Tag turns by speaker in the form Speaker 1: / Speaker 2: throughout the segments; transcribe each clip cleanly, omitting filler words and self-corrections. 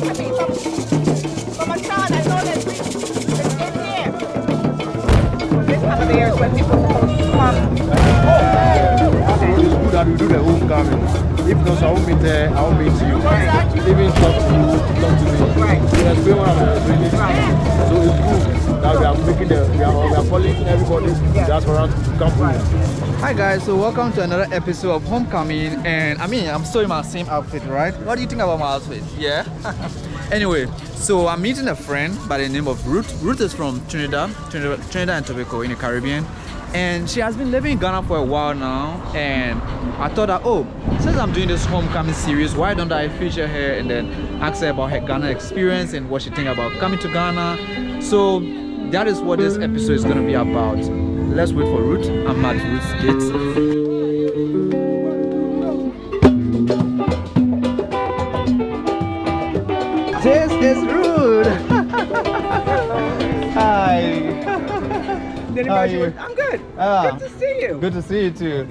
Speaker 1: from a child, I know that it's in here. This time of the year is when people are supposed to come.
Speaker 2: It's good that we do the homecoming. If not, I won't meet there, I won't meet you. Even talk to you, talk to me.
Speaker 1: Right.
Speaker 2: You explain what I'm explaining.
Speaker 1: Right.
Speaker 2: So it's good that we are making we are calling everybody that's around to come home.
Speaker 3: Hi guys, so welcome to another episode of Homecoming, and I'm still in my same outfit, right? What do you think about my outfit? Yeah? Anyway, so I'm meeting a friend by the name of Ruth. Ruth is from Trinidad and Tobago in the Caribbean, and she has been living in Ghana for a while now, and I thought that, since I'm doing this Homecoming series, why don't I feature her and then ask her about her Ghana experience and what she thinks about coming to Ghana. So that is what this episode is going to be about. Let's wait for Ruth. I'm at Ruth's gate. This is Ruth. Hi. How are you?
Speaker 1: I'm good. Good to see you.
Speaker 3: Good to see you too.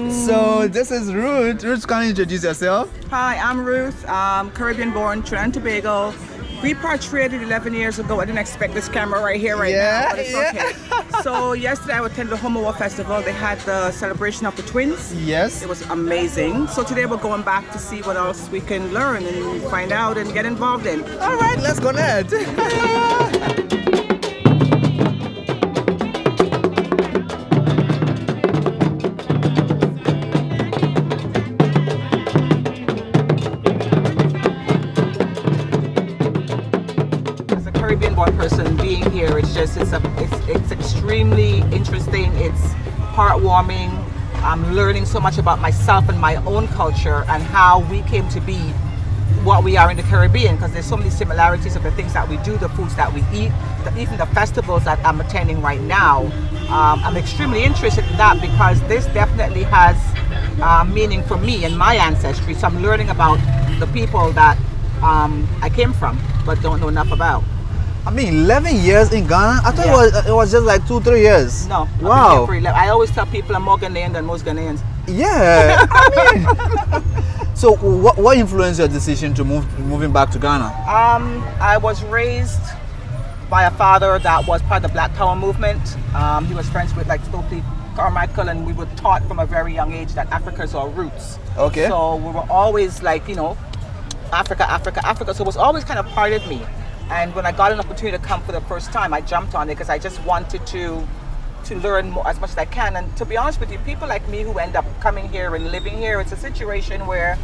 Speaker 3: So this is Ruth. Ruth, can you introduce yourself?
Speaker 1: Hi, I'm Ruth. Caribbean born, Trinidad and Tobago. Repatriated 11 years ago. I didn't expect this camera right here now, but it's okay. So yesterday I attended the HomowoFestival. They had the celebration of the twins.
Speaker 3: Yes.
Speaker 1: It was amazing. So today we're going back to see what else we can learn and find out and get involved in.
Speaker 3: All right, let's connect.
Speaker 1: Caribbean-born person being here, it's extremely interesting. It's heartwarming. I'm learning so much about myself and my own culture and how we came to be what we are in the Caribbean, because there's so many similarities of the things that we do, the foods that we eat, even the festivals that I'm attending right now. I'm extremely interested in that because this definitely has meaning for me and my ancestry. So I'm learning about the people that I came from but don't know enough about.
Speaker 3: 11 years in Ghana? I thought it was just like 2-3 years.
Speaker 1: No.
Speaker 3: Wow.
Speaker 1: I always tell people I'm more Ghanaian than most Ghanaians.
Speaker 3: Yeah. So what influenced your decision to moving back to Ghana?
Speaker 1: I was raised by a father that was part of the Black Power movement. He was friends with like Stokely Carmichael, and we were taught from a very young age that Africa is our roots.
Speaker 3: Okay.
Speaker 1: So we were always like, Africa, Africa, Africa. So it was always kind of part of me. And when I got an opportunity to come for the first time, I jumped on it because I just wanted to learn more, as much as I can. And to be honest with you, people like me who end up coming here and living here, it's a situation where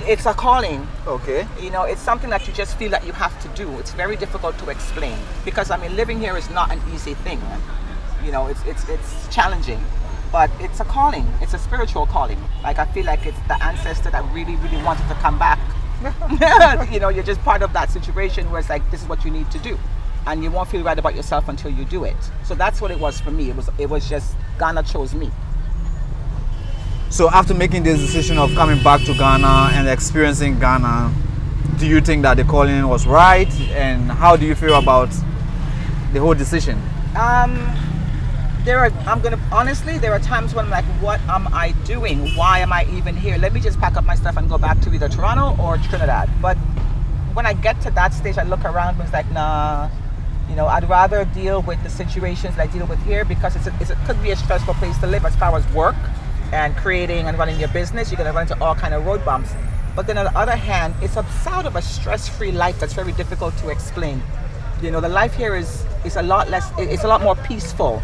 Speaker 1: it's a calling.
Speaker 3: Okay.
Speaker 1: It's something that you just feel that you have to do. It's very difficult to explain because living here is not an easy thing. It's challenging, but it's a calling. It's a spiritual calling. Like I feel like it's the ancestor that really, really wanted to come back. You're just part of that situation where it's like, this is what you need to do, and you won't feel right about yourself until you do it. So that's what it was for me. It was just Ghana chose me.
Speaker 3: So after making this decision of coming back to Ghana and experiencing Ghana, do you think that the calling was right, and how do you feel about the whole decision? There
Speaker 1: are times when I'm like, what am I doing? Why am I even here? Let me just pack up my stuff and go back to either Toronto or Trinidad. But when I get to that stage, I look around and it's like, nah, I'd rather deal with the situations that I deal with here because it could be a stressful place to live as far as work and creating and running your business. You're going to run into all kind of road bumps. But then on the other hand, it's a sort of a stress-free life that's very difficult to explain. The life here is a lot less, it's a lot more peaceful.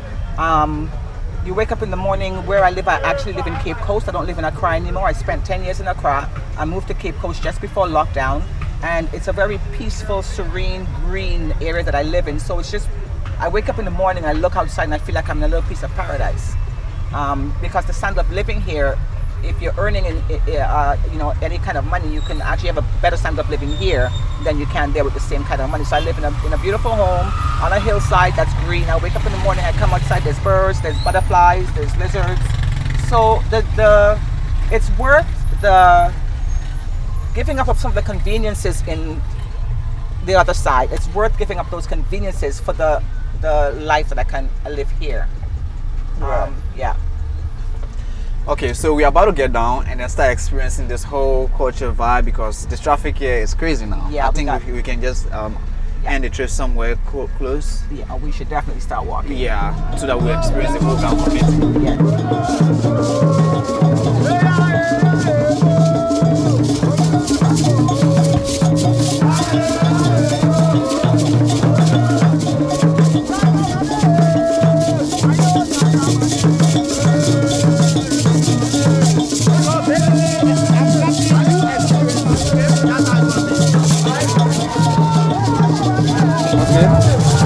Speaker 1: You wake up in the morning. Where I live, I actually live in Cape Coast. I don't live in Accra anymore. I spent 10 years in Accra. I moved to Cape Coast just before lockdown, and it's a very peaceful, serene, green area that I live in. So it's just, I wake up in the morning, I look outside and I feel like I'm in a little piece of paradise. Because the standard of living here, if you're earning any kind of money, you can actually have a better standard of living here than you can there with the same kind of money. So I live in a beautiful home on a hillside that's green. I wake up in the morning, I come outside, there's birds, there's butterflies, there's lizards. So it's worth the giving up of some of the conveniences in the other side. It's worth giving up those conveniences for the life that I live here.
Speaker 3: Right.
Speaker 1: Yeah.
Speaker 3: Okay, so we're about to get down and then start experiencing this whole culture vibe because the traffic here is crazy now.
Speaker 1: Yeah,
Speaker 3: I think we can just end the trip somewhere close.
Speaker 1: Yeah, we should definitely start walking.
Speaker 3: Yeah, so that we experience the whole Ghana community.
Speaker 1: Yeah.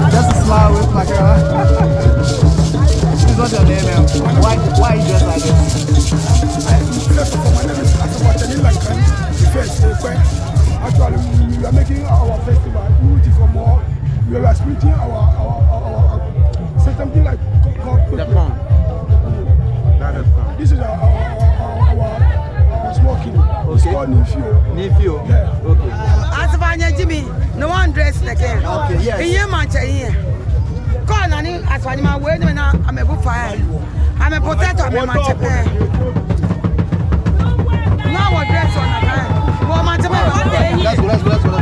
Speaker 3: Just a smile with my girl. She's not your name, man. Why are you dressed like this?
Speaker 2: Actually, we are making our festival. We are splitting our something like the pond. This is our smoking. It's called
Speaker 3: Nifio.
Speaker 2: Yeah.
Speaker 3: Okay.
Speaker 4: Asvanya Jimmy, no one dressed again.
Speaker 3: Okay, yes.
Speaker 4: In your match here. Call on him as one my word when I'm a buffalo. I'm a potato, I'm a match. No one dress on a man. Well, match
Speaker 3: Let's go.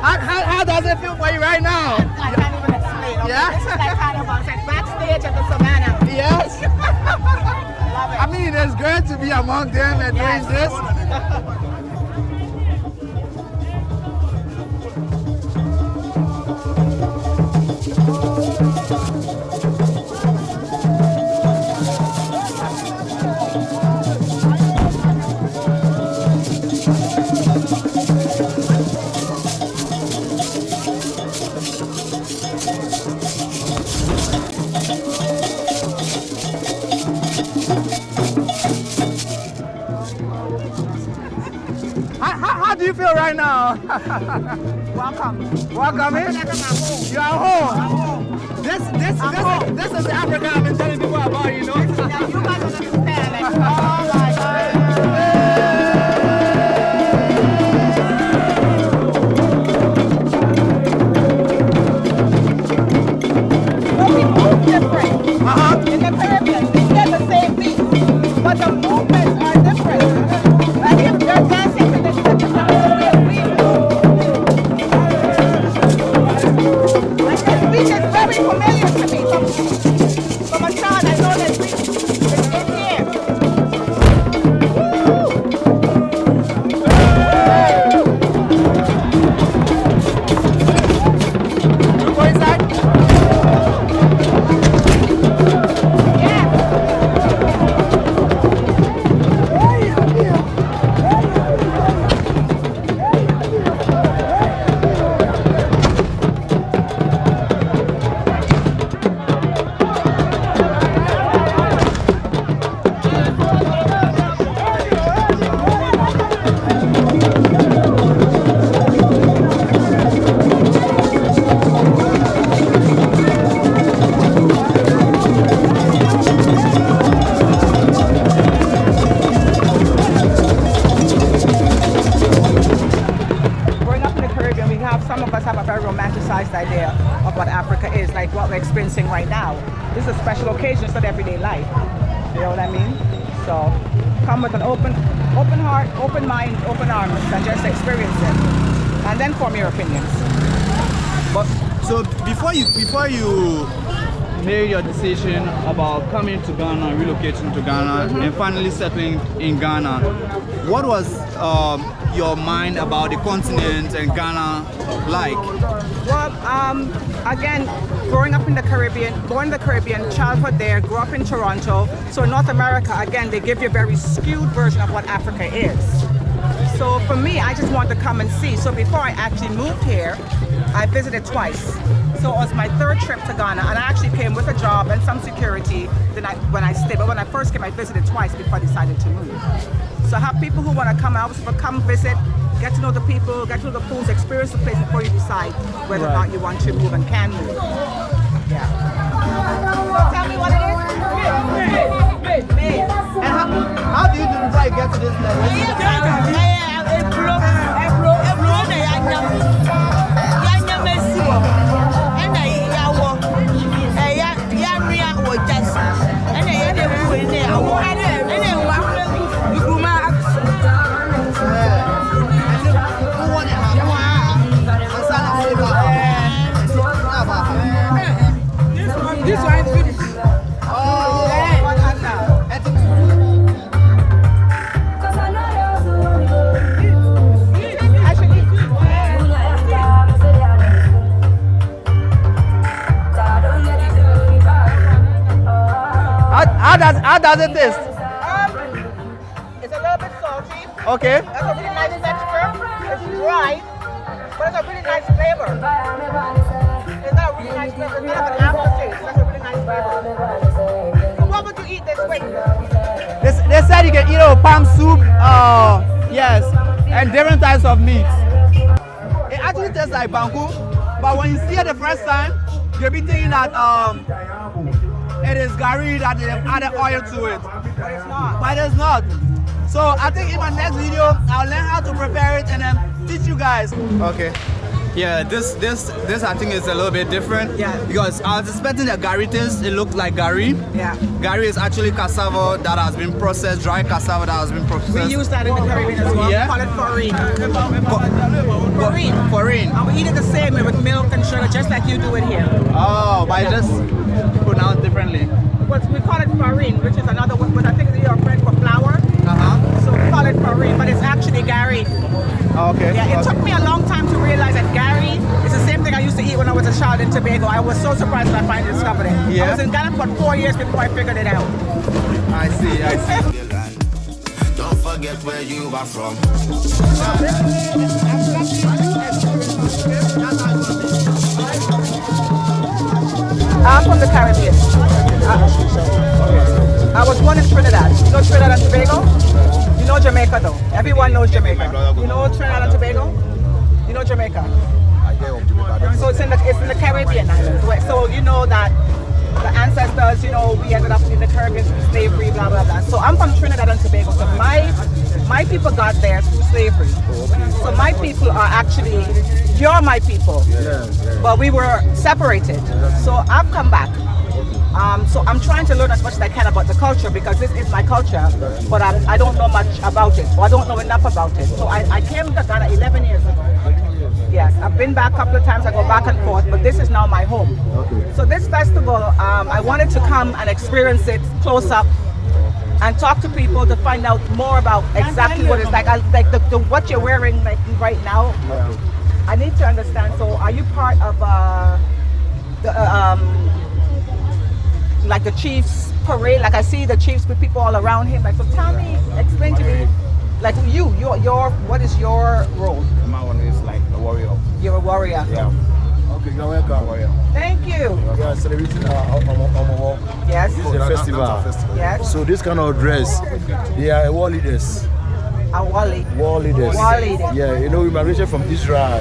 Speaker 3: How does it feel for you right now?
Speaker 1: I can't even explain. Okay?
Speaker 3: Yeah?
Speaker 1: This is like kind of like backstage at the Savannah.
Speaker 3: Yes.
Speaker 1: Love it.
Speaker 3: I mean, it's great to be among them and doing this. How do you feel right now?
Speaker 1: Welcome.
Speaker 3: Welcome in. You are home. This is the Africa I've been telling people about, you know.
Speaker 1: Now you guys don't understand. Like, oh my God. But we move different. In the Caribbean, we get the same beat, but the movements are different. Like if you're dancing to this type of song, we move. Like this beat is very familiar to me. From a child, I know that beat is in here.
Speaker 3: Go inside.
Speaker 1: Yeah. Growing up in the Caribbean, some of us have a very romanticized idea of what Africa is, like what we're experiencing right now. This is a special occasion, it's not everyday life. You know what I mean? So come with an open heart, open mind, open arms, and just experience it. And then form your opinions.
Speaker 3: But so before you made your decision about coming to Ghana, relocating to Ghana, and finally settling in Ghana, what was your mind about the continent and Ghana like?
Speaker 1: Well, again, growing up in the Caribbean, born in the Caribbean, childhood there, grew up in Toronto. So North America, again, they give you a very skewed version of what Africa is. So for me, I just wanted to come and see. So before I actually moved here, I visited twice. So it was my third trip to Ghana, and I actually came with a job and some security when I stayed. But when I first came, I visited twice before I decided to move. So I have people who want to come out, so come visit, get to know the people, get to know the foods, experience the place before you decide whether or not you want to move and can move. Yeah. So tell me what it is.
Speaker 3: And how do you do before you get to this level? does it taste?
Speaker 1: It's a little bit salty.
Speaker 3: Okay.
Speaker 1: That's a really nice texture. It's dry, but it's a really nice flavor. It's not a really nice flavor. It's not an aftertaste. That's a really nice flavor. So what would you eat this way?
Speaker 3: They said you can eat it with palm soup, yes, and different types of meats. It actually tastes like banku, but when you see it the first time, you'll be thinking that it is gari that they have added oil to it.
Speaker 1: But it's not.
Speaker 3: But it's not. So I think in my next video, I'll learn how to prepare it and then teach you guys. Okay. Yeah, this I think is a little bit different.
Speaker 1: Yeah.
Speaker 3: Because I was expecting the gari taste. It looked like gari.
Speaker 1: Yeah.
Speaker 3: Gari is actually cassava that has been processed, dry cassava that has been processed.
Speaker 1: We use that in the Caribbean as well.
Speaker 3: Yeah.
Speaker 1: We call it farine. Farine.
Speaker 3: Farine.
Speaker 1: And we eat it the same way with milk and sugar, just like you do it here.
Speaker 3: Oh, but it's just pronounced differently.
Speaker 1: But we call it farine, which is another word, but I think you're French for flour. So we call it farine, but it's actually gari.
Speaker 3: Okay.
Speaker 1: Yeah, it took me a long time to realize that gari is the same thing I used to eat when I was a child in Tobago. I was so surprised when I finally discovered it.
Speaker 3: Yeah.
Speaker 1: I was in Ghana for 4 years before I figured it out.
Speaker 3: I see.
Speaker 5: Don't forget where you are from.
Speaker 1: I'm from the Caribbean. I was born in Trinidad. You know Trinidad and Tobago? You know Jamaica though. Everyone knows Jamaica. You know Trinidad and Tobago? You know Jamaica? So it's in the Caribbean islands. So you know that the ancestors, you know, we ended up in the Caribbean through slavery, blah blah blah. So I'm from Trinidad and Tobago. So my people got there through slavery. So my people are actually, you're my people. But we were separated. So I've come back. So I'm trying to learn as much as I can about the culture because this is my culture, but I don't know much about it, or I don't know enough about it. So I came to Ghana 11 years ago. Yes, I've been back a couple of times, I go back and forth, but this is now my home. So this festival, I wanted to come and experience it close up and talk to people to find out more about exactly what it's like. What you're wearing like right now, I need to understand. So are you part of like the chief's parade? Like I see the chiefs with people all around him. Like, so tell me, explain to me, like your what is your role?
Speaker 6: My one is like a warrior.
Speaker 1: You're a warrior.
Speaker 6: Yeah.
Speaker 2: Okay, you're welcome.
Speaker 6: Warrior.
Speaker 1: Thank you.
Speaker 2: We are celebrating our Homowo
Speaker 1: Yes.
Speaker 2: festival.
Speaker 1: Yes.
Speaker 2: So this kind of dress, they are war leaders.
Speaker 1: A wali.
Speaker 2: War leaders.
Speaker 1: War leader.
Speaker 2: Yeah, you know, we migrated from Israel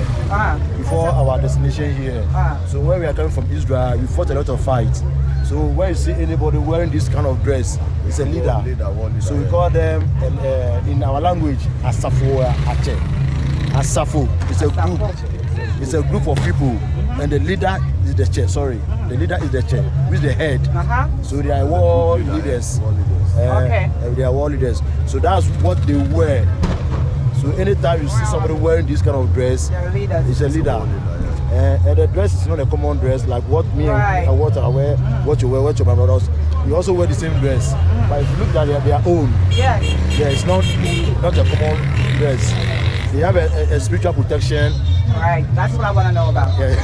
Speaker 2: before our destination here. So when we are coming from Israel, we fought a lot of fights. So when you see anybody wearing this kind of dress, it's a leader. So we call them in our language Asafo Ache. Asafo. It's a group. It's a group of people, and the leader is the chair. Sorry, the leader is the chair, which is the head. So they are war leaders.
Speaker 1: Okay.
Speaker 2: They are war leaders. So that's what they wear. So anytime you see somebody wearing this kind of dress, it's a leader. And the dress is not a common dress like what me and what I wear, what you wear, what your brothers. We also wear the same dress. But if you look at their own, yeah, it's not a common dress. They have a spiritual protection.
Speaker 1: Right, that's what I want to know about.
Speaker 2: Yeah.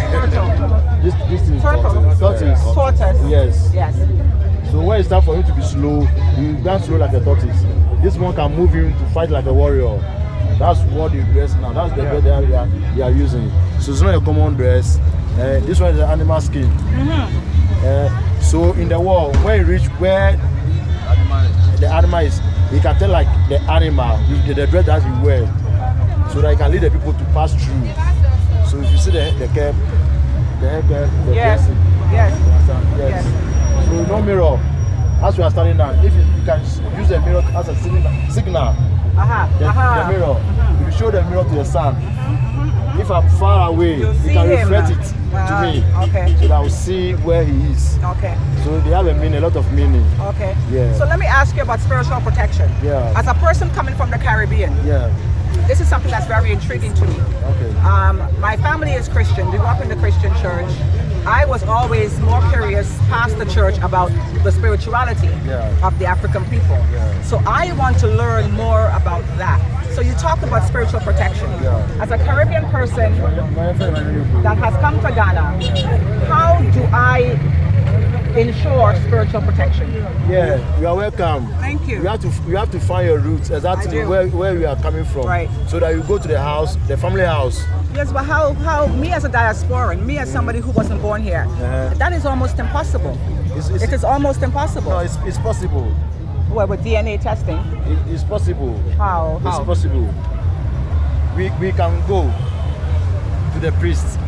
Speaker 2: this is
Speaker 1: tortoise. Tortoise.
Speaker 2: Yes.
Speaker 1: Yes.
Speaker 2: So when it's time for him to be slow, you dance slow like a tortoise. This one can move him to fight like a warrior. That's what they dress now. That's the dress they are using. So it's not a common dress. This one is an animal skin. So in the world, when you reach where the animal is, you can tell like the animal, the dress that he wears, so that he can lead the people to pass through. So if you see the cap, the hair cap, the dressing. Yes. So no mirror. As we are standing now, if you can use the mirror as a signal, the mirror, if you show the mirror to the sun, if I'm far away, you can reflect it to me, so that I will see where he is.
Speaker 1: Okay.
Speaker 2: So they have a lot of meaning.
Speaker 1: Okay.
Speaker 2: Yeah.
Speaker 1: So let me ask you about spiritual protection.
Speaker 2: Yeah.
Speaker 1: As a person coming from the Caribbean, this is something that's very intriguing to me.
Speaker 2: Okay.
Speaker 1: My family is Christian. We grew up in the Christian church. I was always more curious past the church about the spirituality of the African people. So I want to learn more about that. So you talked about spiritual protection. As a Caribbean person that has come to Ghana, how do I ensure spiritual protection.
Speaker 2: Yeah, you are welcome.
Speaker 1: Thank you.
Speaker 2: You have to find your roots exactly
Speaker 1: I do.
Speaker 2: where you are coming from.
Speaker 1: Right.
Speaker 2: So that you go to the house, the family house.
Speaker 1: Yes, but how me as a diasporan, me as somebody who wasn't born here, that is almost impossible. It is almost impossible.
Speaker 2: No, it's possible.
Speaker 1: Well, with DNA testing.
Speaker 2: It's possible.
Speaker 1: How?
Speaker 2: It's possible. We can go to the priest.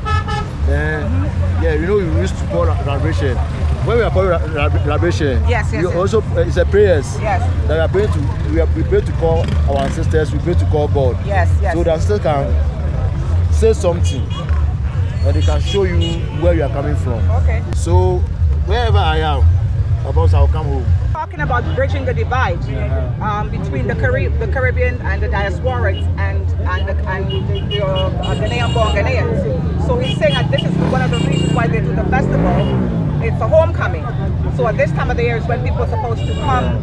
Speaker 2: Yeah, you know, we used to call liberation. When we are calling liberation,
Speaker 1: yes.
Speaker 2: also it's a prayers.
Speaker 1: Yes.
Speaker 2: That we are praying to. We pray to call our ancestors. We pray to call God.
Speaker 1: Yes.
Speaker 2: So the ancestors can say something, and they can show you where you are coming from.
Speaker 1: Okay.
Speaker 2: So wherever I am, I'll come home.
Speaker 1: Talking about bridging the divide between the Caribbean and the diasporans and the Ghanaian-born Ghanaians. So he's saying that this is one of the reasons why they do the festival. It's a homecoming. So at this time of the year is when people are supposed to come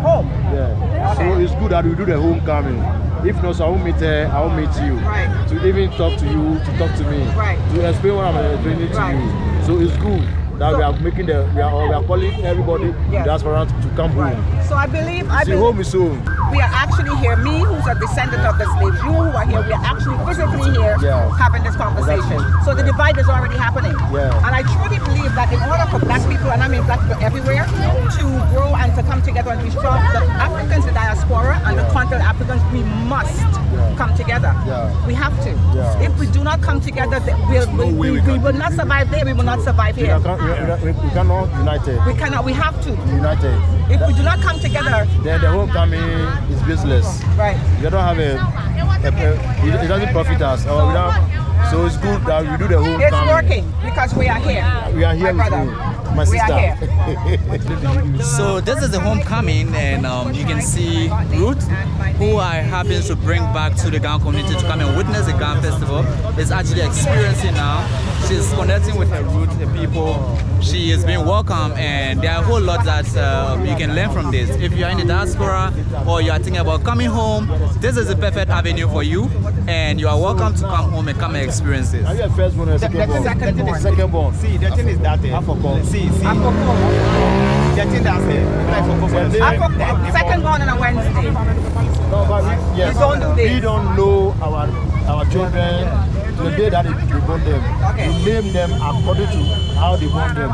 Speaker 1: home.
Speaker 2: Yeah.
Speaker 1: Okay.
Speaker 2: So it's good that we do the homecoming. If not, so I won't meet her, I won't meet you.
Speaker 1: Right.
Speaker 2: To even talk to you, to talk to me.
Speaker 1: Right.
Speaker 2: To explain what I'm explaining to you. So it's good that we are making we are calling everybody diaspora to come home.
Speaker 1: So I believe
Speaker 2: home is home.
Speaker 1: We are actually here, me who's a descendant of the slaves, you who are here, we are actually physically here having this conversation.
Speaker 2: Exactly.
Speaker 1: So the divide is already happening.
Speaker 2: Yeah.
Speaker 1: And I truly believe that in order for black people, and I mean black people everywhere, to grow and to come together and be strong, the Africans, the diaspora, and the continental Africans, we must come together.
Speaker 2: Yeah.
Speaker 1: We have to.
Speaker 2: Yeah.
Speaker 1: If we do not come together, we will not survive there, we will not survive here.
Speaker 2: We cannot unite.
Speaker 1: We cannot, we have to.
Speaker 2: United.
Speaker 1: If we do not come together,
Speaker 2: then the homecoming is business.
Speaker 1: Right.
Speaker 2: You don't have it doesn't profit us. So it's good that we do the homecoming.
Speaker 1: It's working because we are here.
Speaker 2: We are here
Speaker 1: my
Speaker 2: with
Speaker 1: brother.
Speaker 2: you, my
Speaker 1: We
Speaker 2: sister.
Speaker 1: are here.
Speaker 3: So this is the homecoming, and you can see Ruth, who I happen to bring back to the Ghana community to come and witness the Ghana festival, is actually experiencing now. She's connecting with her roots, the people. She is being welcomed, and there are a whole lot that you can learn from this. If you are in the diaspora or you are thinking about coming home, this is the perfect avenue for you, and you are welcome to come home and come and experience this.
Speaker 2: Are you a first born or second born? Second born.
Speaker 6: See, the thing is that see. The thing that's
Speaker 1: Second born on a Wednesday.
Speaker 2: No, but yes,
Speaker 1: We don't do this.
Speaker 2: we don't know our children to the day that we born them.
Speaker 1: Okay.
Speaker 2: We name them according to how they born them.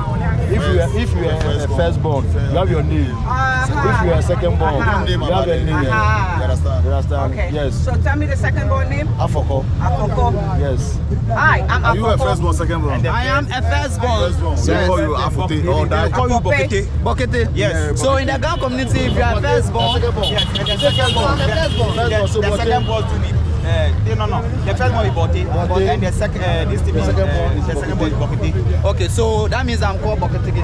Speaker 2: If you are a firstborn, you have your name. If you are a secondborn, you have a name. You understand?
Speaker 1: Okay.
Speaker 2: Yes.
Speaker 1: So tell me the second born name.
Speaker 2: Afoko.
Speaker 1: Afoko.
Speaker 2: Yes.
Speaker 1: Hi, I'm Afoko.
Speaker 7: Are you a firstborn, secondborn?
Speaker 3: I am a firstborn.
Speaker 7: So they call you Afote or
Speaker 6: they
Speaker 7: that?
Speaker 6: call you Bokete.
Speaker 3: Bokete.
Speaker 6: Yes.
Speaker 3: So in the Ghana community, if you are firstborn,
Speaker 6: The second born to me. No. The first one is Bote, and the second is Bokete.
Speaker 3: okay, so that means I'm called Bokete.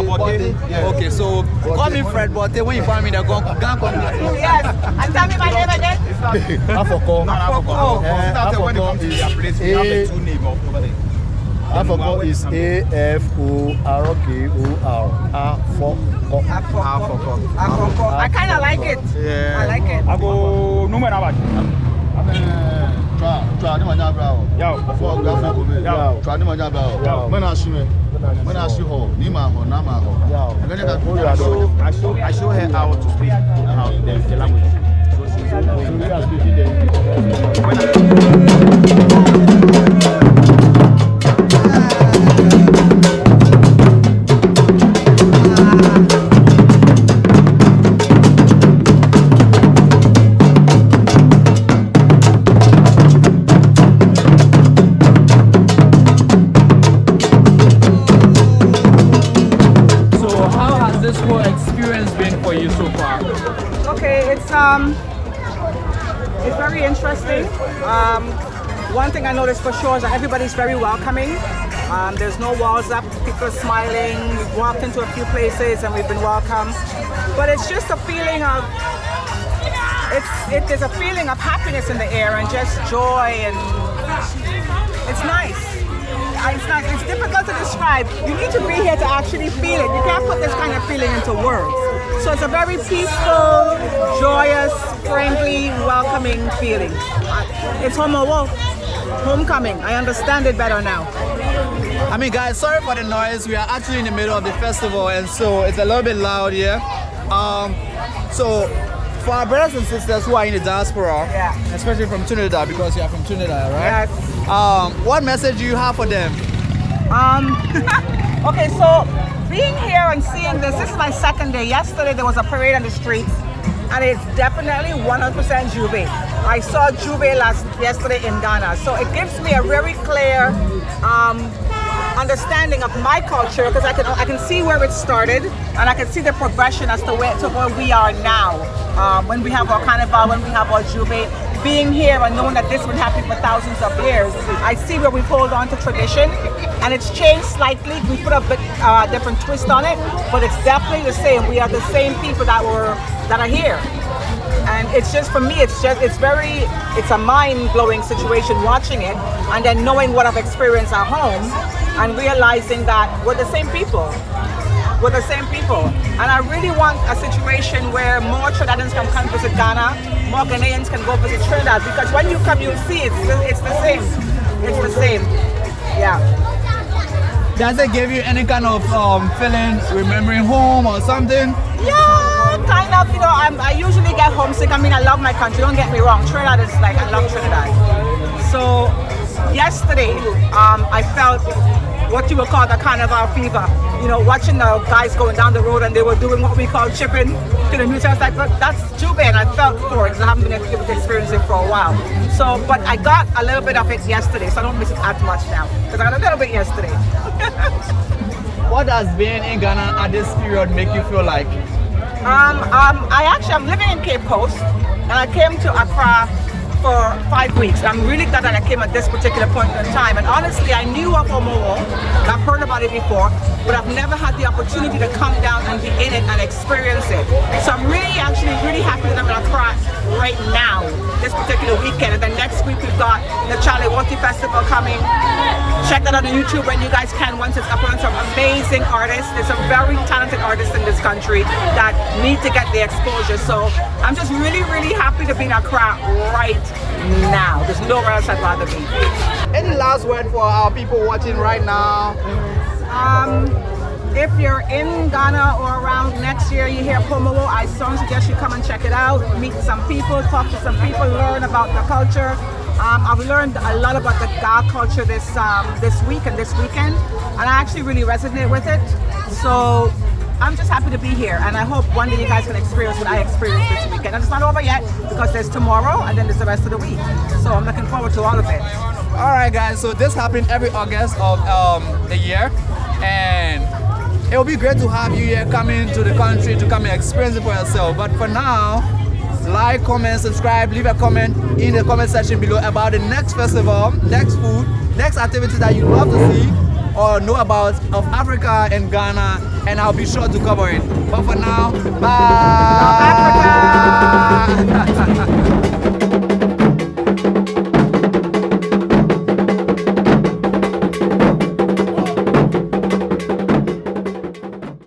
Speaker 6: Bote.
Speaker 3: Okay, so call me Fred Bote when you find me in the Ghana community.
Speaker 1: Yes. And tell me my name again.
Speaker 2: Afoko. Afoko is AFORKOR. Afoko.
Speaker 1: Afoko. I kind of like it.
Speaker 2: Yeah.
Speaker 1: I like it.
Speaker 6: I go no matter what.
Speaker 7: Try them on your brow. Before we have to try them on your brow. When I see her, Nima or Nama.
Speaker 6: I show her how to speak the language.
Speaker 2: So we are speaking
Speaker 1: It's very interesting. One thing I noticed for sure is that everybody's very welcoming. There's no walls up, people are smiling. We've walked into a few places and we've been welcomed. But it's just a feeling of, there's a feeling of happiness in the air and just joy, and it's nice. It's difficult to describe. You need to be here to actually feel it. You can't put this kind of feeling into words. So it's a very peaceful, joyous, friendly, welcoming feeling. It's homecoming. I understand it better now.
Speaker 3: I mean, guys, sorry for the noise. We are actually in the middle of the festival, and so it's a little bit loud here. So for our brothers and sisters who are in the diaspora, especially from Trinidad, because you are from Trinidad, right?
Speaker 1: Yes.
Speaker 3: What message do you have for them?
Speaker 1: Okay, so being here and seeing this is my second day. Yesterday there was a parade on the streets, and it's definitely 100% Juve. I saw Juve yesterday in Ghana, so it gives me a very clear understanding of my culture, because I can see where it started, and I can see the progression as to where we are now. When we have our carnival, when we have our Juve, being here and knowing that this has been happening for thousands of years, I see where we hold on to tradition, and it's changed slightly. We put a bit different twist on it, but it's definitely the same. We are the same people that are here. And it's just, for me, it's a mind-blowing situation watching it, and then knowing what I've experienced at home, and realizing that we're the same people. We're the same people. And I really want a situation where more Trinidadians can come visit Ghana, more Ghanaians can go visit Trinidad, because when you come, you'll see it's the same. It's the same. Yeah.
Speaker 3: Does it give you any kind of feeling, remembering home or something?
Speaker 1: Yeah, kind of. You know, I usually get homesick. I mean, I love my country. Don't get me wrong. Trinidad is like, I love Trinidad. So yesterday, I felt what you would call the carnival fever. You know, watching the guys going down the road, and they were doing what we call chipping to the music. I was like, look, that's Juve, and I felt for it. I haven't been able to experience it for a while. So, but I got a little bit of it yesterday, so I don't miss it as much now, because I got a little bit yesterday.
Speaker 3: What does being in Ghana at this period make you feel like?
Speaker 1: I'm living in Cape Coast, and I came to Accra for 5 weeks. I'm really glad that I came at this particular point in time. And honestly, I knew of Homowo, I've heard about it before, but I've never had the opportunity to come down and be in it and experience it. So I'm really happy that I'm in Accra right now, this particular weekend. And then next week we've got the HomowoFestival coming. Check that out on YouTube when you guys can, once it's up on some amazing artists. There's some very talented artists in this country that need to get the exposure. So I'm just really happy to be in Accra right now. There's nowhere else I'd rather be.
Speaker 3: Any last word for our people watching right now?
Speaker 1: If you're in Ghana or around next year, you hear Homowo, I strongly suggest you come and check it out, meet some people, talk to some people, learn about the culture. I've learned a lot about the Ga culture this week and this weekend, and I actually really resonate with it. So I'm just happy to be here, and I hope one day you guys can experience what I experienced this weekend. And it's not over yet, because there's tomorrow and then there's the rest of the week. So I'm looking forward to all of it.
Speaker 3: All right, guys, so this happened every August of the year, and it will be great to have you here coming to the country to come and experience it for yourself. But for now, like, comment, subscribe, leave a comment in the comment section below about the next festival, next food, next activity that you'd love to see or know about of Africa and Ghana, and I'll be sure to cover it. But for now, bye!
Speaker 1: Africa!